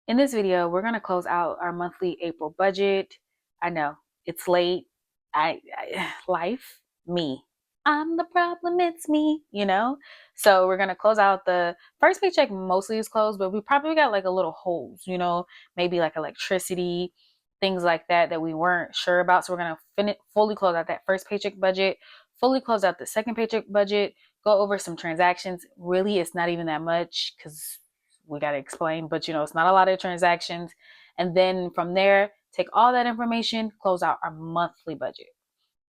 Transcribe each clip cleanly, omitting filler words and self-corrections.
In this video, we're going to close out our monthly April budget. I know it's late. Life, me. I'm the problem, it's me, you know? So we're going to close out the first paycheck, mostly is closed, but we probably got like a little holes, you know, maybe like electricity, things like that that we weren't sure about. So we're going to fully close out that first paycheck budget, fully close out the second paycheck budget, go over some transactions. Really, it's not even that much because we got to explain, but you know, it's not a lot of transactions. And then from there, take all that information, close out our monthly budget.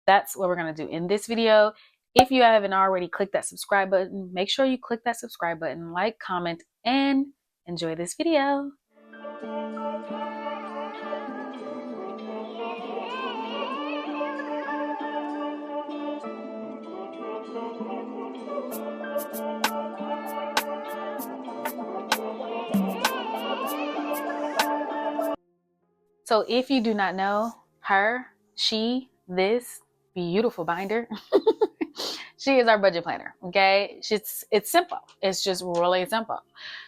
That's what we're going to do in this video. If you haven't already clicked that subscribe button, make sure you click that subscribe button, like, comment, and enjoy this video. So if you do not know her, this beautiful binder, she is our budget planner. Okay, it's simple. It's just really simple.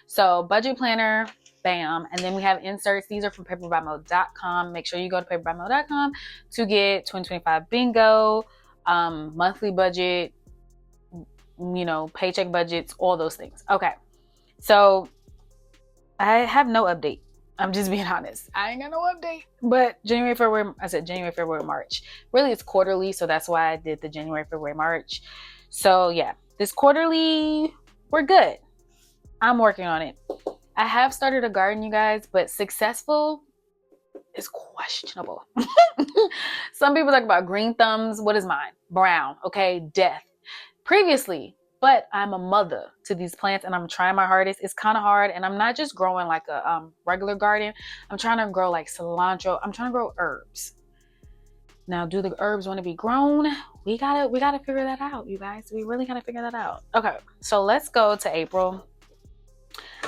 So budget planner, bam, and then we have inserts. These are from paperbymode.com. Make sure you go to paperbymode.com to get 2025 bingo, monthly budget, you know, paycheck budgets, all those things. Okay, so I have no update. I'm just being honest. I ain't got no update. But January, February, I said January, February, March. Really, it's quarterly. So that's why I did the January, February, March. So yeah, this quarterly, we're good. I'm working on it. I have started a garden, you guys, but successful is questionable. Some people talk about green thumbs. What is mine? Brown. Okay, death. Previously, but I'm a mother to these plants and I'm trying my hardest. It's kind of hard, and I'm not just growing like a regular garden. I'm trying to grow like cilantro. I'm trying to grow herbs. Now, do the herbs want to be grown? We gotta figure that out, you guys. We really gotta figure that out. Okay, so let's go to April.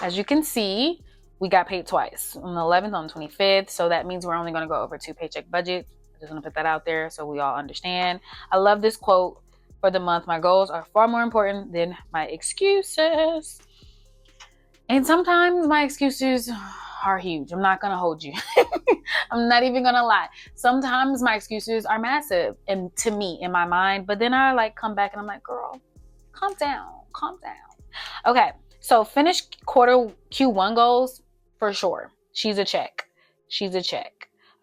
As you can see, we got paid twice, on the 11th, on the 25th. So that means we're only gonna go over 2 paycheck budgets. I just want to put that out there so we all understand. I love this quote. For the month, my goals are far more important than my excuses. And sometimes my excuses are huge. I'm not gonna hold you. I'm not even gonna lie. Sometimes my excuses are massive, and to me, in my mind, but then I like come back and I'm like, girl, calm down. Okay, so finish quarter Q1 goals for sure. She's a check.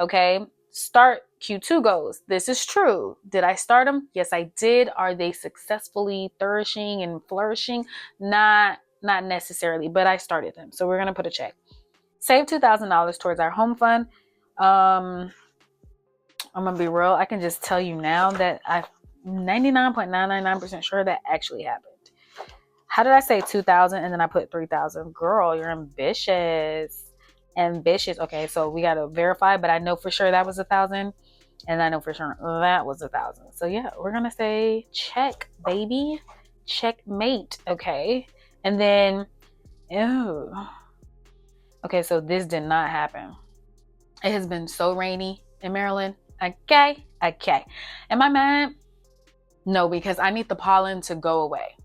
Okay, start Q2 goals. This is true. Did I start them? Yes, I did. Are they successfully flourishing and flourishing? Not necessarily, but I started them. So we're going to put a check. Save $2,000 towards our home fund. I'm going to be real. I can just tell you now that I'm 99.999% sure that actually happened. How did I say 2,000 and then I put 3,000? Girl, you're ambitious. Okay, so we got to verify, but I know for sure that was 1,000. And I know for sure that was 1,000. So yeah, we're going to say check, baby. Checkmate. Okay. And then, okay, so this did not happen. It has been so rainy in Maryland. Okay. Am I mad? No, because I need the pollen to go away.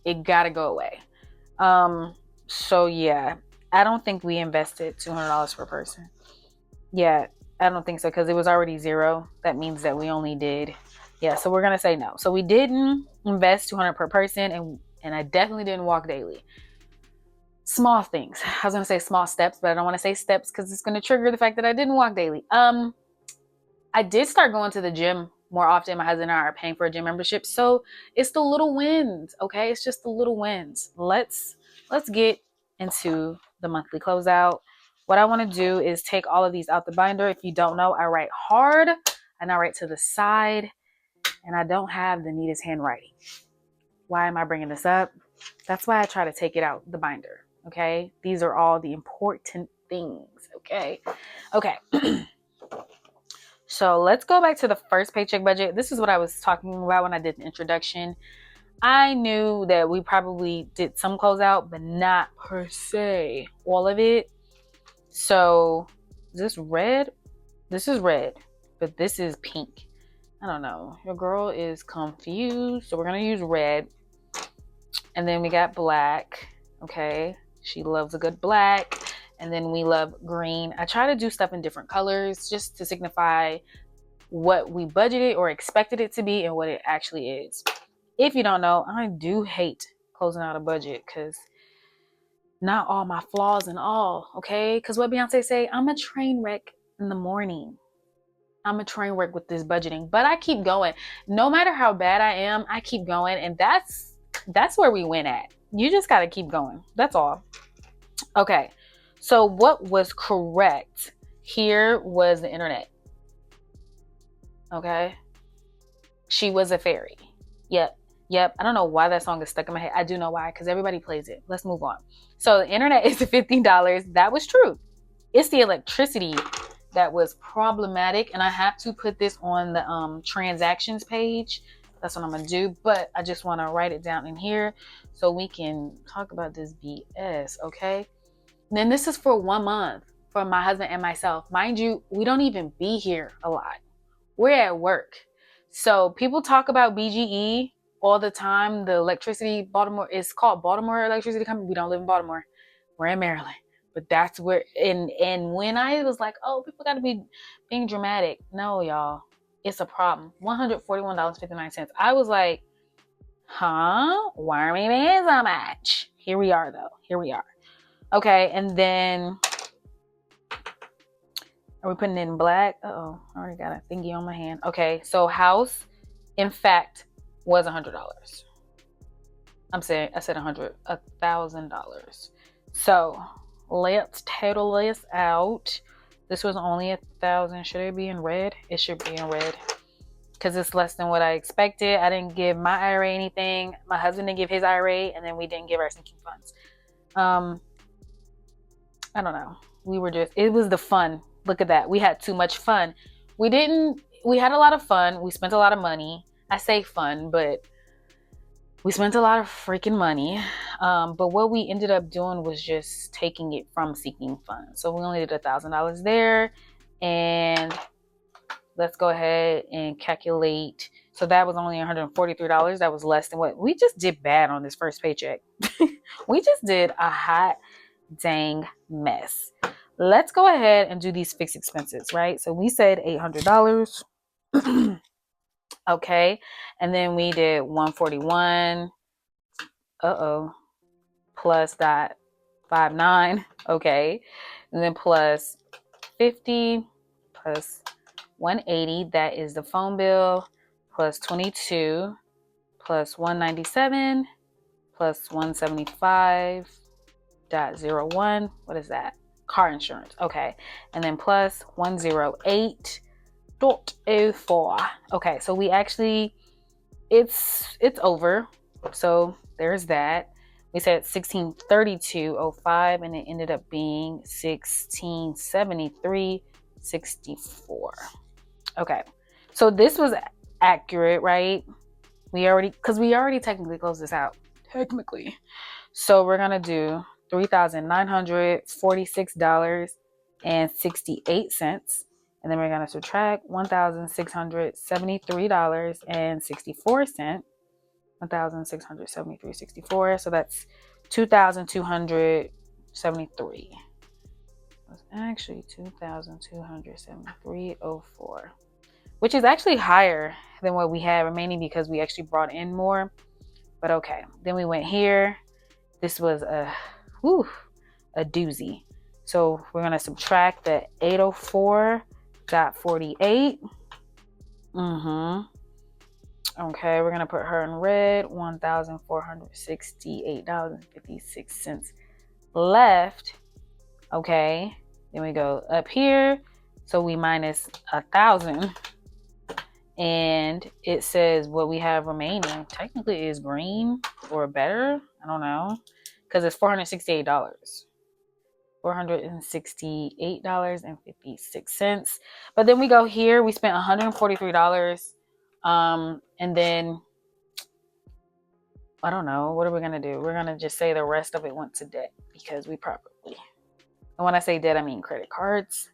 It got to go away. So yeah, I don't think we invested $200 per person. Yeah, I don't think so, because it was already $0. That means that we only did, yeah, so we're going to say no. So we didn't invest $200 per person, and I definitely didn't walk daily. Small things. I was going to say small steps, but I don't want to say steps because it's going to trigger the fact that I didn't walk daily. I did start going to the gym more often. My husband and I are paying for a gym membership. So it's the little wins, okay? It's just the little wins. Let's get into the monthly closeout. What I want to do is take all of these out the binder. If you don't know, I write hard and I write to the side, and I don't have the neatest handwriting. Why am I bringing this up? That's why I try to take it out the binder, okay? These are all the important things, okay? Okay. So let's go back to the first paycheck budget. This is what I was talking about when I did the introduction. I knew that we probably did some closeout, but not per se all of it. So is this red? This is red, but this is pink. I don't know. Your girl is confused. So we're going to use red. And then we got black. Okay. She loves a good black. And then we love green. I try to do stuff in different colors just to signify what we budgeted or expected it to be and what it actually is. If you don't know, I do hate closing out a budget because not all my flaws and all, okay? Because what Beyonce say, I'm a train wreck in the morning. I'm a train wreck with this budgeting, but I keep going. No matter how bad I am, I keep going, and that's where we win at. You just got to keep going. That's all. Okay. So what was correct here was the internet. Okay. She was a fairy. Yep. I don't know why that song is stuck in my head. I do know why, because everybody plays it. Let's move on. So the internet is $15. That was true. It's the electricity that was problematic, and I have to put this on the transactions page. That's what I'm gonna do, but I just want to write it down in here so we can talk about this BS. Okay. And then this is for 1 month for my husband and myself. Mind you, we don't even be here a lot. We're at work. So people talk about BGE all the time. The electricity, Baltimore, is called Baltimore Electricity Company. We don't live in Baltimore. We're in Maryland. But that's where, and when I was like, oh, people got to be being dramatic. No, y'all, it's a problem. $141.59. I was like, huh? Why are we paying so much? Here we are, though. Here we are. Okay, and then, are we putting it in black? Uh-oh, I already got a thingy on my hand. Okay, so house, in fact, was $100. I said $1,000. So let's total this out. This was only 1,000. Should it be in red? It should be in red because it's less than what I expected. I didn't give my IRA anything. My husband didn't give his IRA, and then we didn't give our sinking funds. I don't know. It was the fun. Look at that. We had too much fun. We had a lot of fun. We spent a lot of money. I say fun, but we spent a lot of freaking money. But what we ended up doing was just taking it from seeking funds. So we only did $1,000 there. And let's go ahead and calculate. So that was only $143. That was less than what we just did bad on this first paycheck. We just did a hot dang mess. Let's go ahead and do these fixed expenses, right? So we said $800. Okay. And then we did 141. Plus that 59. Okay. And then plus 50 plus 180. That is the phone bill. Plus 22 plus 197 plus 175.01. What is that? Car insurance. Okay. And then plus 108.04. Okay. So we actually, it's over. So there's that. We said 1632.05 and it ended up being 1673.64. Okay. So this was accurate, right? We already technically closed this out. Technically. So we're going to do $3,946.68. And then we're going to subtract $1,673.64. 1,673.64. So that's 2,273. It's actually 2,273.04, which is actually higher than what we had, mainly because we actually brought in more. But okay, then we went here. This was a doozy. So we're gonna subtract the 804.48. Okay, we're gonna put her in red. $1,468.56 left. Okay, then we go up here. So we minus 1,000, and it says what we have remaining technically is green or better. I don't know, because it's $468. $468.56. But then we go here. We spent $143. And then I don't know, what are we gonna do? We're gonna just say the rest of it went to debt because we probably, and when I say debt, I mean credit cards.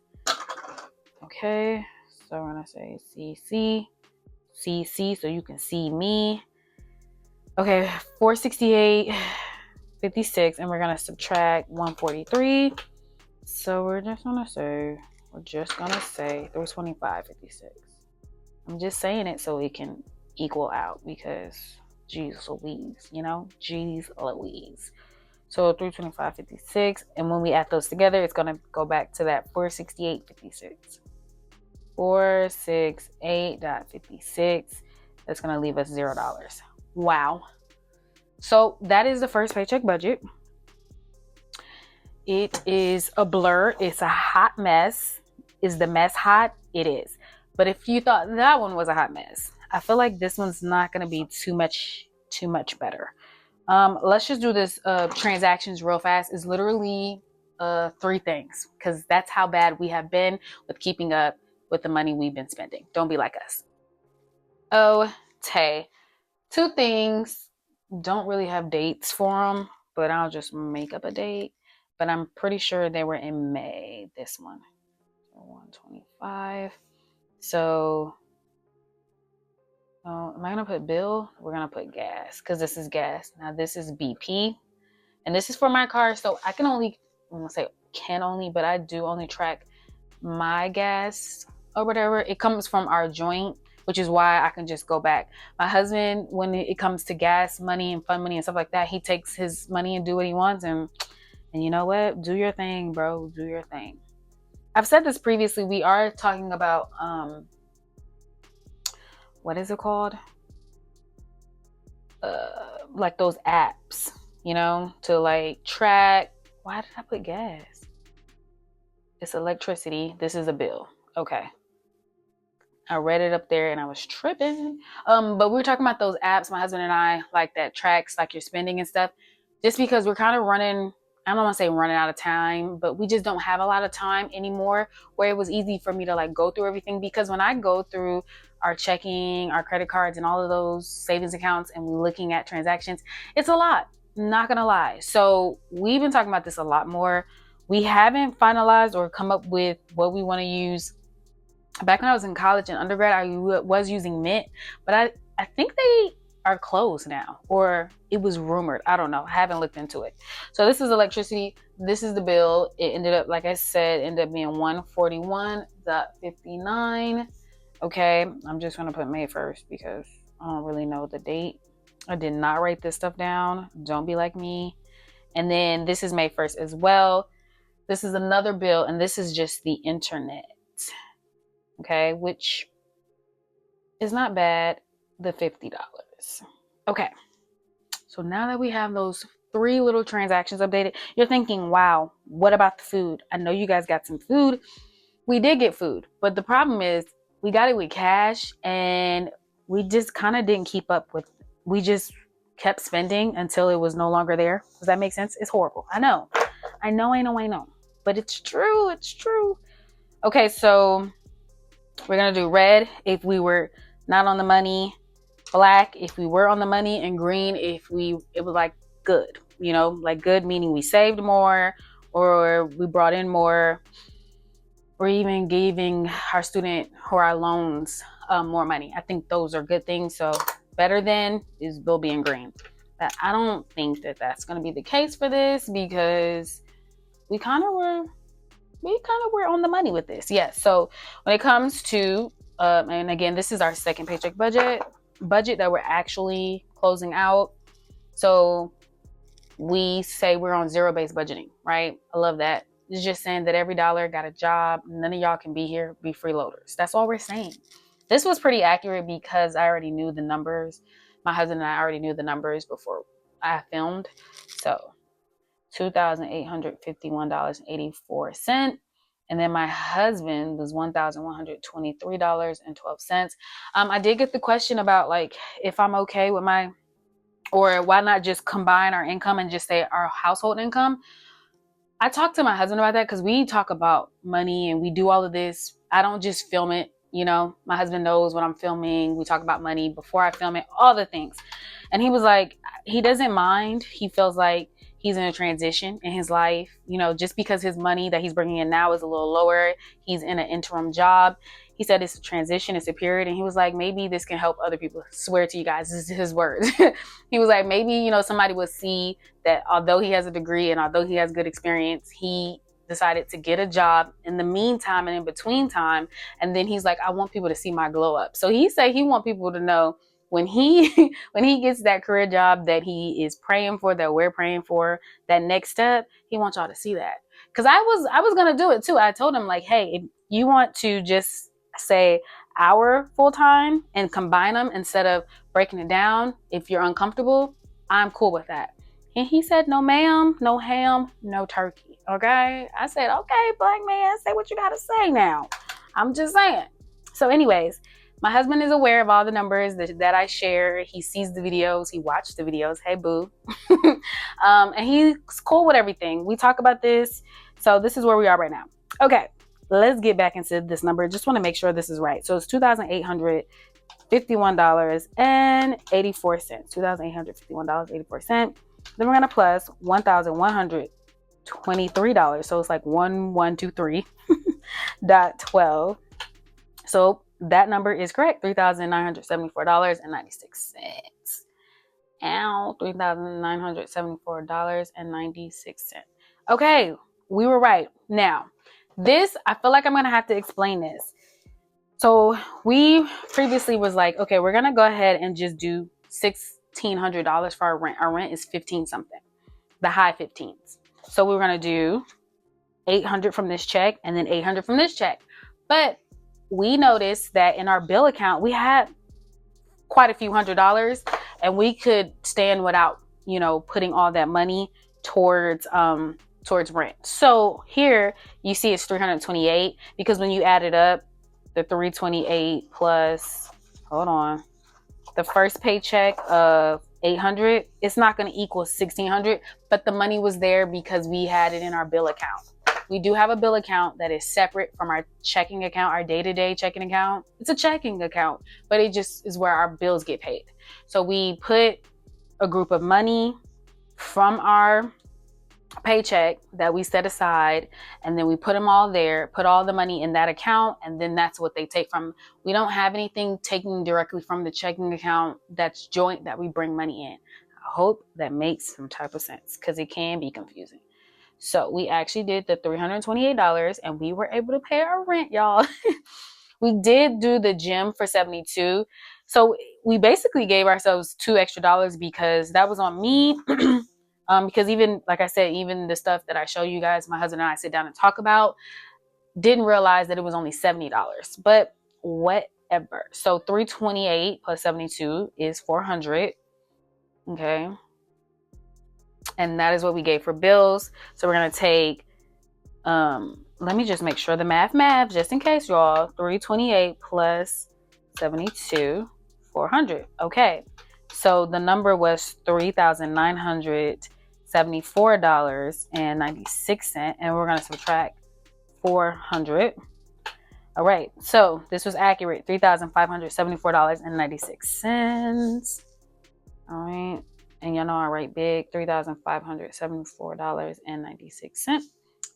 Okay, so we're gonna say CC, so you can see me. Okay, 468.56, and we're gonna subtract 143. So we're just gonna say 325.56. I'm just saying it so it can equal out because geez Louise, geez Louise. So 325.56, and when we add those together, it's gonna go back to that 468.56. 468.56. That's gonna leave us $0. Wow. So that is the first paycheck budget. It is a blur. It's a hot mess. Is the mess hot? It is. But if you thought that one was a hot mess, I feel like this one's not going to be too much better. Let's just do this transactions real fast. It's literally 3 things because that's how bad we have been with keeping up with the money we've been spending. Don't be like us. Oh, Tay. 2 things. Don't really have dates for them, but I'll just make up a date. But I'm pretty sure they were in May, this one. 125. So, am I going to put bill? We're going to put gas because this is gas. Now, this is BP. And this is for my car. So, I can only, I'm going to say can only, but I do only track my gas or whatever. It comes from our joint, which is why I can just go back. My husband, when it comes to gas money and fun money and stuff like that, he takes his money and do what he wants. And you know what? Do your thing, bro. Do your thing. I've said this previously. We are talking about, what is it called? Like those apps, to like track. Why did I put gas? It's electricity. This is a bill. Okay. I read it up there and I was tripping. But we were talking about those apps, my husband and I, like that tracks like your spending and stuff. Just because we're kind of running, I don't want to say running out of time, but we just don't have a lot of time anymore where it was easy for me to like go through everything. Because when I go through our checking, our credit cards and all of those savings accounts and we're looking at transactions, it's a lot, not gonna lie. So we've been talking about this a lot more. We haven't finalized or come up with what we want to use. Back when I was in college and undergrad, I was using Mint, but I think they are closed now, or it was rumored. I don't know. I haven't looked into it. So this is electricity. This is the bill. It ended up, like I said, ended up being 141.59. Okay, I'm just going to put May 1st because I don't really know the date. I did not write this stuff down. Don't be like me. And then this is May 1st as well. This is another bill, and this is just the internet. Okay, which is not bad, the $50. Okay, so now that we have those 3 little transactions updated, you're thinking, wow, what about the food? I know you guys got some food. We did get food, but the problem is we got it with cash and we just kind of didn't keep up with, we just kept spending until it was no longer there. Does that make sense? It's horrible. I know, but it's true. Okay, so we're going to do red if we were not on the money, black if we were on the money, and green if it was like good, like good meaning we saved more or we brought in more or even giving our student or our loans more money. I think those are good things. So better than is bill being green. But I don't think that that's going to be the case for this because we kind of were on the money with this. Yes. So when it comes to, and again, this is our second paycheck budget that we're actually closing out. So we say we're on zero-based budgeting, right? I love that. It's just saying that every dollar got a job. None of y'all can be here, be freeloaders. That's all we're saying. This was pretty accurate because I already knew the numbers. My husband and I already knew the numbers before I filmed. So $2,851.84. And then my husband was $1,123.12. I did get the question about like if I'm okay with or why not just combine our income and just say our household income. I talked to my husband about that because we talk about money and we do all of this. I don't just film it. My husband knows what I'm filming. We talk about money before I film it, all the things. And he was like, he doesn't mind. He feels like he's in a transition in his life, just because his money that he's bringing in now is a little lower. He's in an interim job. He said it's a transition, it's a period. And he was like, maybe this can help other people. Swear to you guys, this is his words. He was like, maybe, somebody will see that although he has a degree and although he has good experience, he decided to get a job in the meantime and in between time. And then he's like, I want people to see my glow up. So he said he want people to know when he when he gets that career job that he is praying for, that we're praying for, that next step, he wants y'all to see that. Because I was gonna do it too. I told him, like, hey, if you want to just say our full time and combine them instead of breaking it down, if you're uncomfortable, I'm cool with that. And he said, no ma'am, no ham, no turkey. Okay. I said, okay, black man, say what you gotta say now. I'm just saying. So anyways, my husband is aware of all the numbers that I share. He sees the videos. He watched the videos. Hey, boo. And he's cool with everything. We talk about this. So this is where we are right now. Okay, let's get back into this number. Just want to make sure this is right. So it's $2,851.84. $2,851.84. Then we're going to plus $1,123. So it's like 1123.12. So that number is correct. $3,974.96. Ow, $3,974.96. Okay, we were right. Now, this, I feel like I'm going to have to explain this. So we previously was like, okay, we're going to go ahead and just do $1,600 for our rent. Our rent is 15 something, the high 15s. So we were going to do 800 from this check and then 800 from this check. But we noticed that in our bill account, we had quite a few $100s, and we could stand without, putting all that money towards rent. So here you see it's 328, because when you add it up, the 328 plus, hold on, the first paycheck of 800, it's not going to equal 1,600, but the money was there because we had it in our bill account. We do have a bill account that is separate from our checking account, our day-to-day checking account. It's a checking account, but it just is where our bills get paid. So we put a group of money from our paycheck that we set aside, and then we put them all there, put all the money in that account, and then that's what they take from. We don't have anything taken directly from the checking account that's joint that we bring money in. I hope that makes some type of sense, because it can be confusing. So we actually did the $328, and we were able to pay our rent, y'all. We did do the gym for $72. So we basically gave ourselves $2 extra because that was on me. Because even, like I said, even the stuff that I show you guys, my husband and I sit down and talk about, didn't realize that it was only $70, but whatever. So 328 plus 72 is 400. Okay. And that is what we gave for bills. So we're going to take, let me just make sure the math, just in case, y'all. 328 plus 72, 400. Okay. So the number was $3,974.96. And we're going to subtract 400. All right. So this was accurate. $3,574.96. All right. And y'all know I write big, $3,574.96.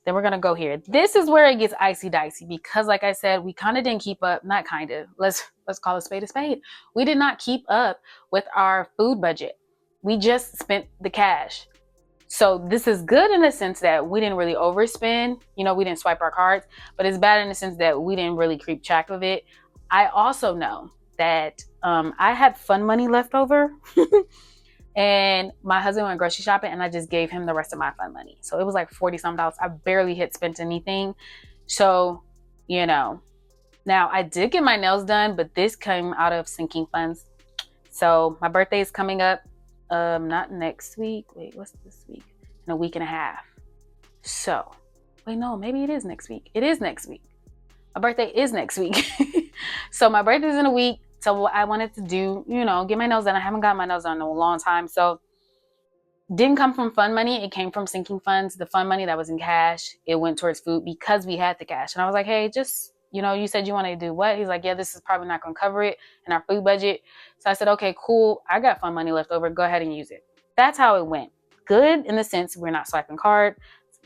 Then we're going to go here. This is where it gets icy dicey, because like I said, we kind of didn't keep up, not kind of, let's call a spade a spade. We did not keep up with our food budget. We just spent the cash. So this is good in the sense that we didn't really overspend. We didn't swipe our cards, but it's bad in the sense that we didn't really keep track of it. I also know that I had fun money left over. And my husband went grocery shopping, and I just gave him the rest of my fun money. So it was like $40-some. I barely had spent anything. So, now I did get my nails done, but this came out of sinking funds. So my birthday is coming up, not next week. Wait, what's this week? In a week and a half. So, wait, no, maybe it is next week. It is next week. My birthday is next week. So my birthday is in a week. So I wanted to do, get my nails done. I haven't got my nails done in a long time. So didn't come from fun money. It came from sinking funds. The fun money that was in cash, it went towards food because we had the cash. And I was like, hey, just, you said you wanted to do what? He's like, yeah, this is probably not going to cover it in our food budget. So I said, okay, cool. I got fun money left over. Go ahead and use it. That's how it went. Good in the sense we're not swiping card.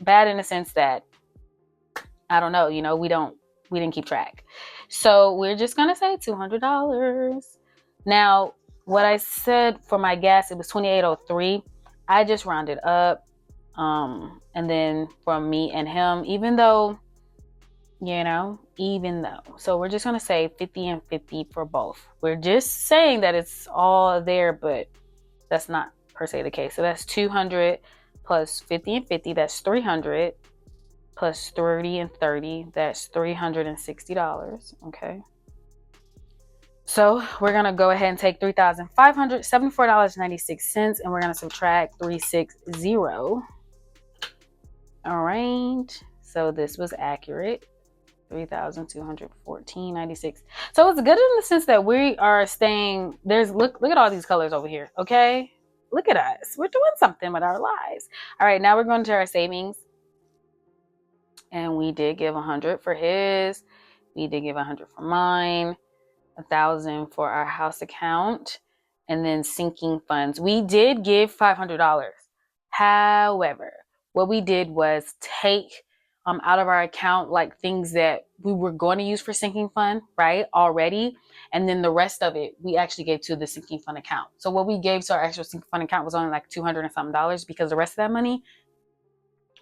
Bad in the sense that, I don't know, we didn't keep track. So we're just going to say $200. Now, what I said for my gas, it was $28.03. I just rounded up. And then from me and him, even though, so we're just going to say 50 and 50 for both. We're just saying that it's all there, but that's not per se the case. So that's 200 plus 50 and 50, that's 300, plus 30 and 30, that's $360. Okay. So we're going to go ahead and take $3,574.96, and we're going to subtract 360. All right. So this was accurate. 3,214.96. So it's good in the sense that we are staying, look at all these colors over here. Okay. Look at us. We're doing something with our lives. All right. Now we're going to our savings. And we did give 100 for his. We did give 100 for mine. 1,000 for our house account, and then sinking funds. We did give $500. However, what we did was take out of our account like things that we were going to use for sinking fund, right, already, and then the rest of it we actually gave to the sinking fund account. So what we gave to our actual sinking fund account was only like $200 and something, because the rest of that money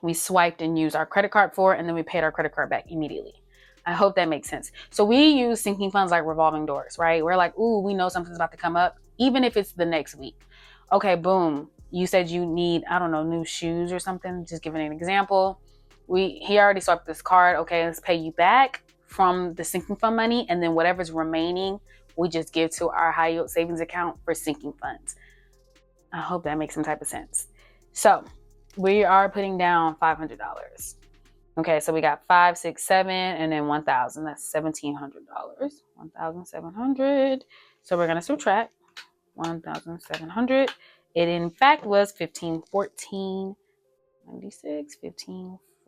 we swiped and used our credit card for, and then we paid our credit card back immediately. I hope that makes sense. So we use sinking funds like revolving doors, right? We're like, ooh, we know something's about to come up, even if it's the next week. Okay, boom. You said you need, I don't know, new shoes or something. Just giving an example. He already swiped this card. Okay, let's pay you back from the sinking fund money, and then whatever's remaining, we just give to our high yield savings account for sinking funds. I hope that makes some type of sense. So we are putting down $500. Okay, so we got 5, 6, 7, and then 1,000. That's $1,700. 1,700. So we're gonna subtract 1,700. It in fact was 1514.96.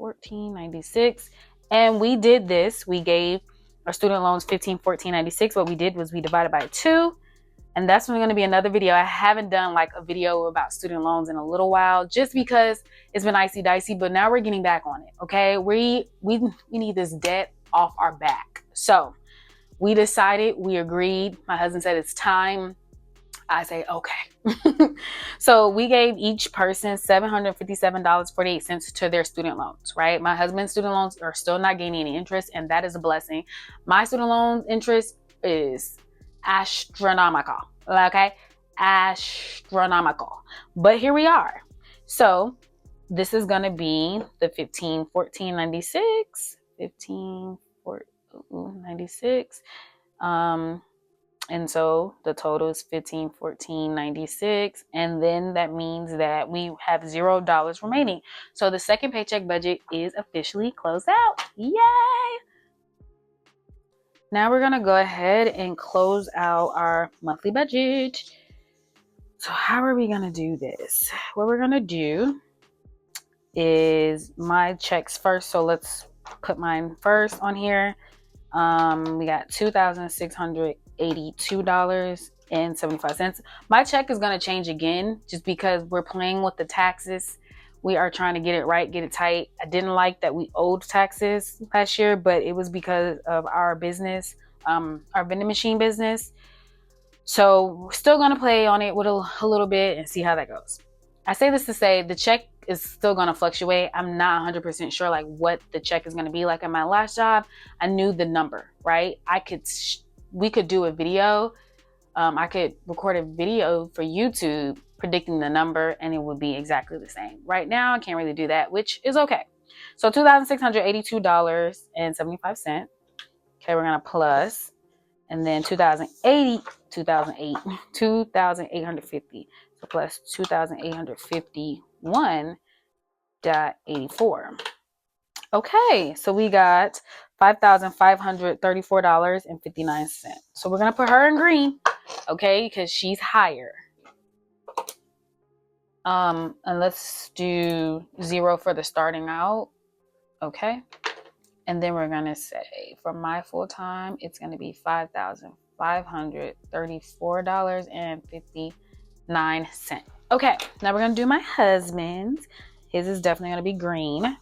1514.96. And we did this. We gave our student loans 1514.96. What we did was we divided by 2. And that's going to be another video. I haven't done like a video about student loans in a little while, just because it's been icy dicey, but now we're getting back on it. Okay. We need this debt off our back. So we decided, we agreed. My husband said it's time. I say, okay. So we gave each person $757.48 to their student loans, right? My husband's student loans are still not gaining any interest, and that is a blessing. My student loan interest is astronomical. Okay, astronomical. But here we are. So this is going to be the 1514.96. 1514.96. And so the total is 1514.96, and then that means that we have $0 remaining. So the second paycheck budget is officially closed out. Yay! Now we're gonna go ahead and close out our monthly budget. So how are we gonna do this? What we're gonna do is my checks first. So let's put mine first on here. We got $2,682.75. My check is gonna change again just because we're playing with the taxes. We are trying to get it right, get it tight. I didn't like that we owed taxes last year, but it was because of our business, our vending machine business. So we're still gonna play on it with a little bit and see how that goes. I say this to say the check is still gonna fluctuate. I'm not 100% sure like what the check is gonna be. Like at my last job, I knew the number, right? We could do a video. I could record a video for YouTube predicting the number, and it would be exactly the same. Right now, I can't really do that, which is okay. So $2,682.75. Okay, we're gonna plus, and then 2,850. So plus 2,851.84. Okay, so we got $5,534.59. So we're gonna put her in green, okay, because she's higher. And let's do 0 for the starting out, okay. And then we're gonna say for my full time, it's gonna be $5,534.59. Okay, now we're gonna do my husband's. His is definitely gonna be green. You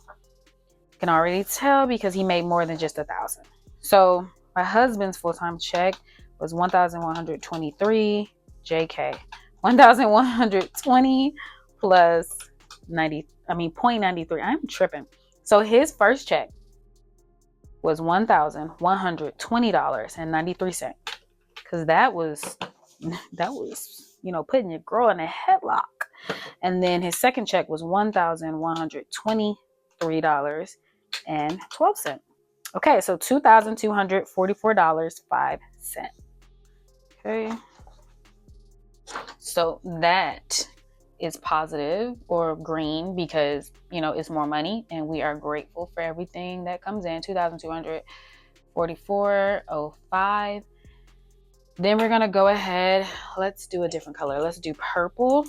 can already tell because he made more than just 1,000. So my husband's full-time check was 1,123 JK. 1,120 plus 90 0.93. I'm tripping. So his first check was $1,120.93. Because that was, putting your girl in a headlock. And then his second check was $1,123.12. Okay, so $2,244.05. Okay. So that is positive or green because, it's more money and we are grateful for everything that comes in. $2,244.05. Then we're going to go ahead. Let's do a different color. Let's do purple.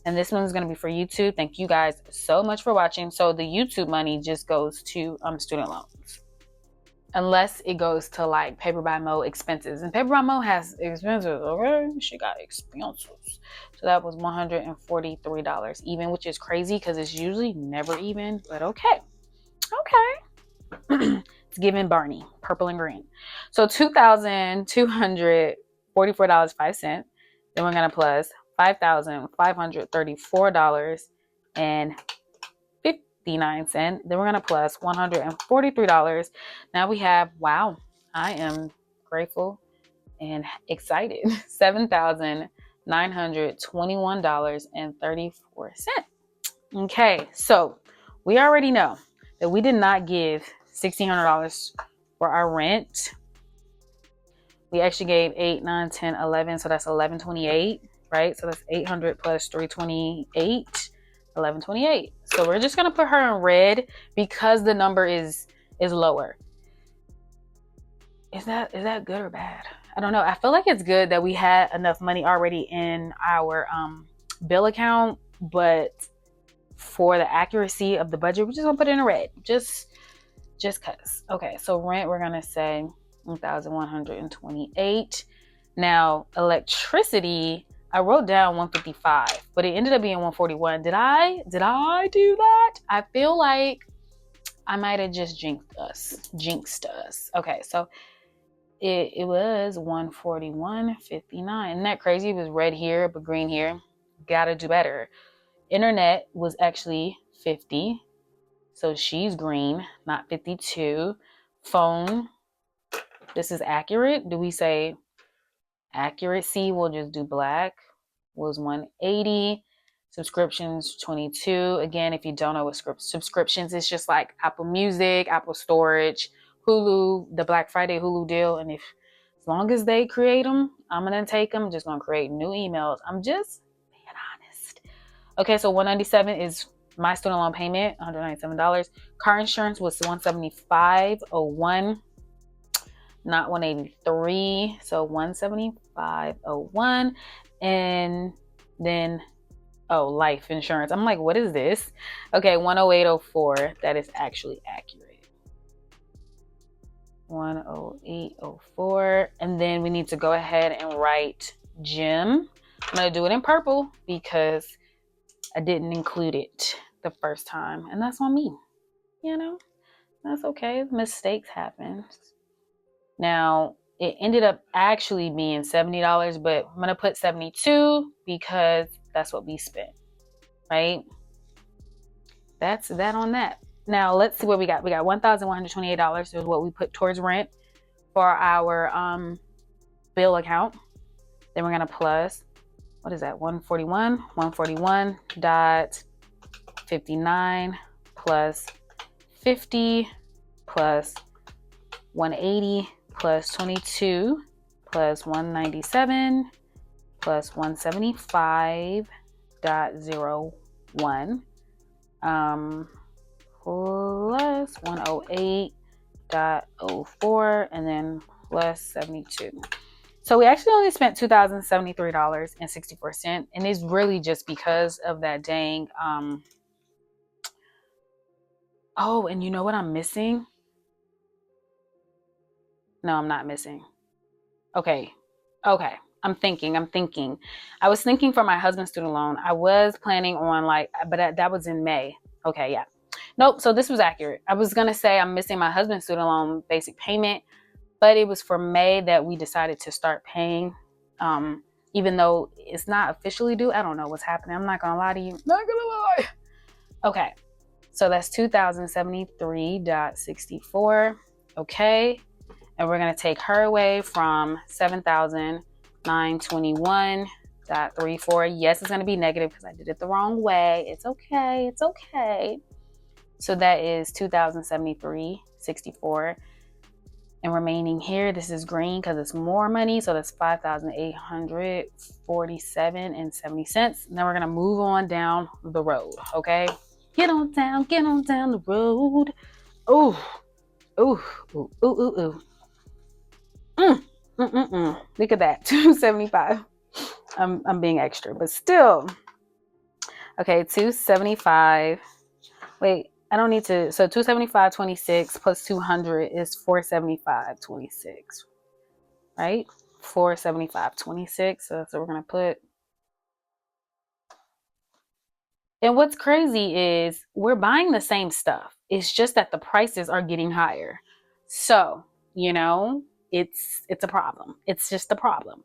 And this one's going to be for YouTube. Thank you guys so much for watching. So the YouTube money just goes to student loans. Unless it goes to like Paper by Mo expenses. And Paper by Mo has expenses, okay? She got expenses. So that was $143 even, which is crazy because it's usually never even, but okay. It's giving Barney, purple and green. So $2,244.05. Then we're going to plus $5,534.59. Then we're going to plus $143. Now we have, wow, I am grateful and excited, $7,921.34. Okay, so we already know that we did not give $1,600 for our rent. We actually gave 8, 9, 10, 11. So that's 1128, right? So that's 800 plus 328, 1128. So we're just going to put her in red because the number is lower. Is that good or bad? I don't know. I feel like it's good that we had enough money already in our bill account, but for the accuracy of the budget, we're just going to put it in red. Just cause. Okay, so rent, we're going to say 1,128. Now, electricity, I wrote down 155, but it ended up being 141. Did I do that? I feel like I might have just jinxed us. Okay, so it was 141.59. Isn't that crazy? It was red here, but green here. Gotta do better. Internet was actually 50. So she's green, not 52. Phone, this is accurate. Do we say accuracy? We'll just do black. Was 180. Subscriptions, 22. Again, if you don't know what subscriptions, it's just like Apple Music, Apple Storage, Hulu, the Black Friday Hulu deal. And as long as they create them, I'm going to take them. I'm just going to create new emails. I'm just being honest. Okay, so 197 is my student loan payment, $197. Car insurance was $175.01, not $183. So $175.01. And then, life insurance. I'm like, what is this? Okay, $108.04. That is actually accurate. $108.04. And then we need to go ahead and write gym. I'm going to do it in purple because I didn't include it the first time. And that's on me. That's okay. Mistakes happen. Now, it ended up actually being $70, but I'm going to put 72 because that's what we spent, right? That's that on that. Now, let's see what we got. We got $1,128 is what we put towards rent for our bill account. Then we're going to plus, what is that? 141.59 plus 50 plus 180 plus 22 plus 197 plus 175.01 plus 108.04 and then plus 72. So we actually only spent $2,073.64, and it's really just because of that dang oh, and you know what I'm missing? No, I'm not missing. Okay. I'm thinking. I was thinking for my husband's student loan. I was planning on but that was in May. Okay, yeah. Nope, so this was accurate. I was going to say I'm missing my husband's student loan basic payment, but it was for May that we decided to start paying. Even though it's not officially due. I don't know what's happening. I'm not going to lie to you. Not going to lie. Okay, so that's 2073.64. Okay, and we're going to take her away from 7,921.34. Yes, it's going to be negative because I did it the wrong way. It's okay. It's okay. So that is 2,073.64. And remaining here, this is green because it's more money. So that's 5,847.70. Now we're going to move on down the road. Okay. Get on down the road. Ooh, ooh, ooh, ooh, ooh, ooh. Look at that. 275. I'm being extra, but still. Okay, 275. Wait, I don't need to. So 275.26 plus 200 is 475.26. Right? 475.26. So that's what we're gonna put. And what's crazy is we're buying the same stuff. It's just that the prices are getting higher. So, you know, it's a problem. It's just a problem.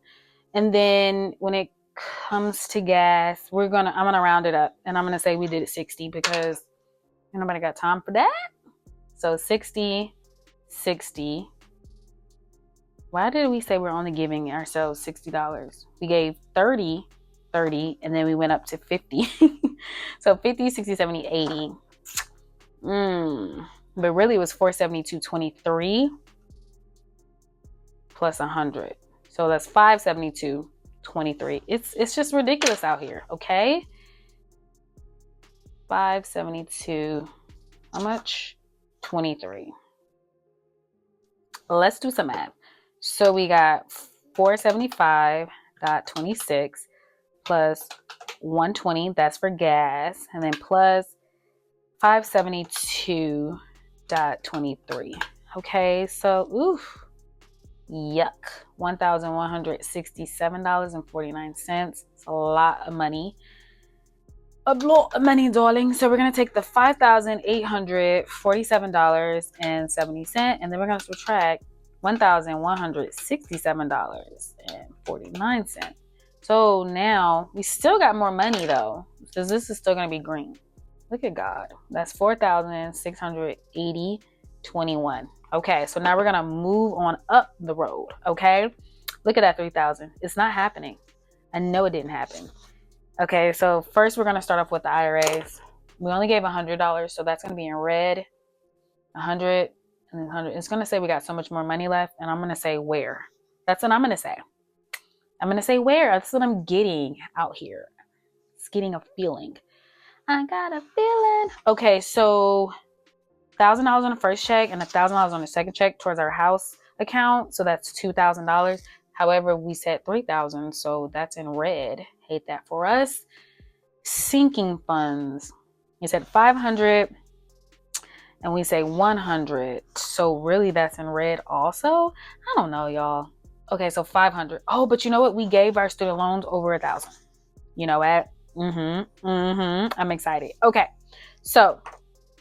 And then when it comes to gas, I'm gonna round it up and I'm gonna say we did it 60 because nobody got time for that. So 60, 60. Why did we say we're only giving ourselves $60? We gave 30, 30, and then we went up to 50. So 50, 60, 70, 80. But really it was 472.23 plus 100. So that's 572.23. It's just ridiculous out here, okay? 572. How much? 23. Let's do some math. So we got 475.26 plus 120, that's for gas, and then plus 572.23. Okay, so yuck. $1,167.49. It's a lot of money. A lot of money, darling. So we're gonna take the $5,847.70, and then we're gonna subtract $1,167.49. So now we still got more money though, because this is still gonna be green. Look at God. That's 4,680.21. Okay, so now we're gonna move on up the road. Okay, look at that 3,000. It's not happening. I know it didn't happen. Okay, so first we're gonna start off with the IRAs. We only gave $100, so that's gonna be in red. 100 and then 100. It's gonna say we got so much more money left, and I'm gonna say where. That's what I'm gonna say. I'm gonna say where. That's what I'm getting out here. It's getting a feeling. I got a feeling. Okay, so $1,000 on the first check and $1,000 on the second check towards our house account. So that's $2,000. However, we said 3,000, so that's in red. Hate that for us. Sinking funds. You said 500, and we say 100. So really, that's in red also. I don't know, y'all. Okay, so 500. Oh, but you know what? We gave our student loans over 1,000. You know what? I'm excited. Okay, so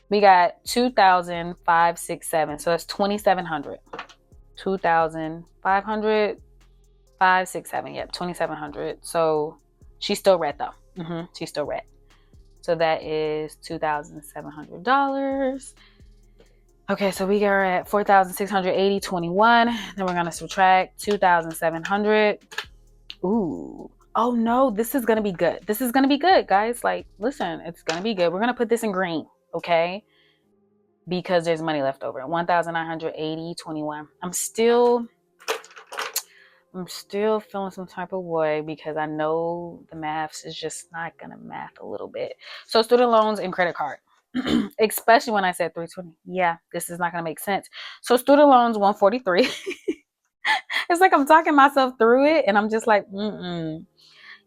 we got 2,567. So that's 2,700. 2,500, 567. Yep, 2,700. So she's still red though. She's still red. So that is $2,700. Okay, so we are at 4,680.21. Then we're gonna subtract 2,700. Ooh. Oh no, this is gonna be good. This is gonna be good, guys. Like, listen, it's gonna be good. We're gonna put this in green, okay? Because there's money left over. 1,980.21. I'm still feeling some type of way because I know the maths is just not gonna math a little bit. So student loans and credit card. Especially when I said 320. Yeah, this is not gonna make sense. So student loans 143. It's like I'm talking myself through it and I'm just like,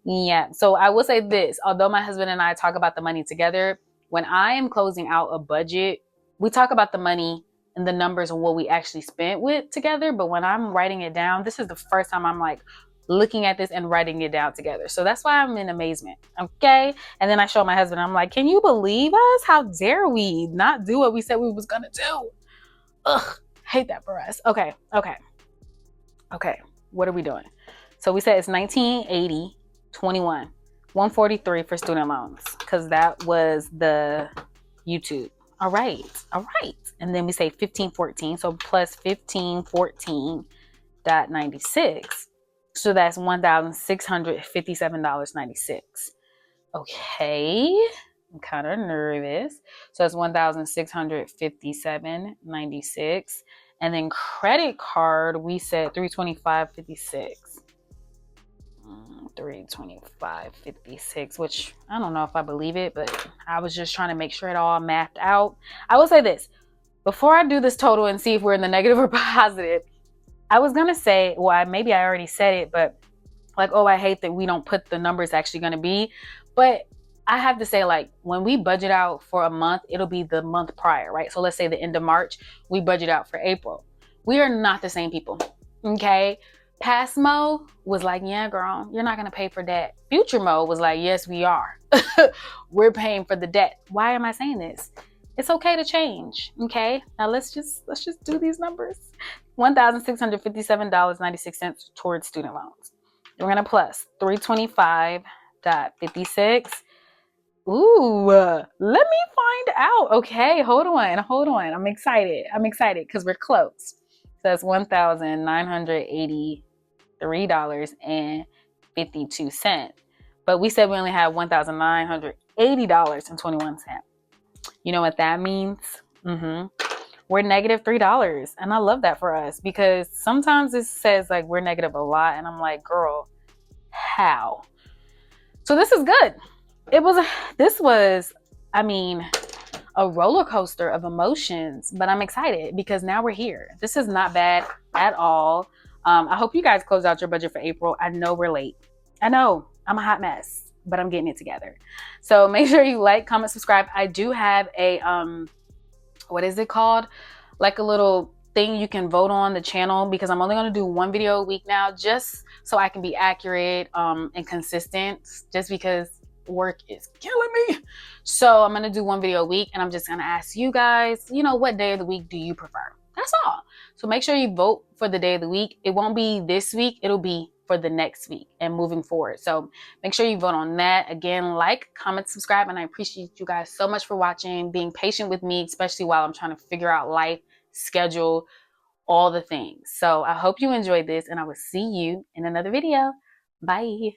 Yeah. So I will say this, although my husband and I talk about the money together, when I am closing out a budget, we talk about the money and the numbers and what we actually spent with together. But when I'm writing it down, this is the first time I'm like looking at this and writing it down together. So that's why I'm in amazement. Okay. And then I show my husband, I'm like, can you believe us? How dare we not do what we said we was going to do? Ugh, hate that for us. Okay. What are we doing? So we said it's 1980. 21. 143 for student loans because that was the YouTube. All right. And then we say 1514. So plus 1514.96. So that's $1,657.96. Okay. I'm kind of nervous. So it's $1,657.96. And then credit card, we said $325.56. $325.56, which I don't know if I believe it, but I was just trying to make sure it all mapped out. I will say this before I do this total and see if we're in the negative or positive. I was gonna say, well, maybe I already said it, but like, oh, I hate that we don't put the numbers actually gonna be. But I have to say, like, when we budget out for a month, it'll be the month prior, right? So let's say the end of March, we budget out for April. We are not the same people, okay? Past Mo was like, yeah, girl, you're not gonna pay for debt. Future Mo was like, yes, we are. We're paying for the debt. Why am I saying this? It's okay to change, okay? Now let's just do these numbers. $1,657.96 towards student loans. We're gonna plus 325.56. Ooh, let me find out. Okay, hold on. I'm excited because we're close. So that's $1,983.52. But we said we only had $1,980.21. You know what that means? We're negative $3. And I love that for us because sometimes it says like we're negative a lot. And I'm like, girl, how? So this is good. This was a roller coaster of emotions, but I'm excited because now we're here. This is not bad at all. I hope you guys close out your budget for April. I know we're late. I know I'm a hot mess, but I'm getting it together. So make sure you like, comment, subscribe. I do have a, what is it called? Like a little thing you can vote on the channel because I'm only going to do one video a week now, just so I can be accurate and consistent, just because work is killing me. So I'm going to do one video a week and I'm just going to ask you guys, what day of the week do you prefer? That's all. So make sure you vote for the day of the week. It won't be this week. It'll be for the next week and moving forward. So make sure you vote on that. Again, like, comment, subscribe, and I appreciate you guys so much for watching, being patient with me, especially while I'm trying to figure out life, schedule, all the things. So I hope you enjoyed this and I will see you in another video. Bye.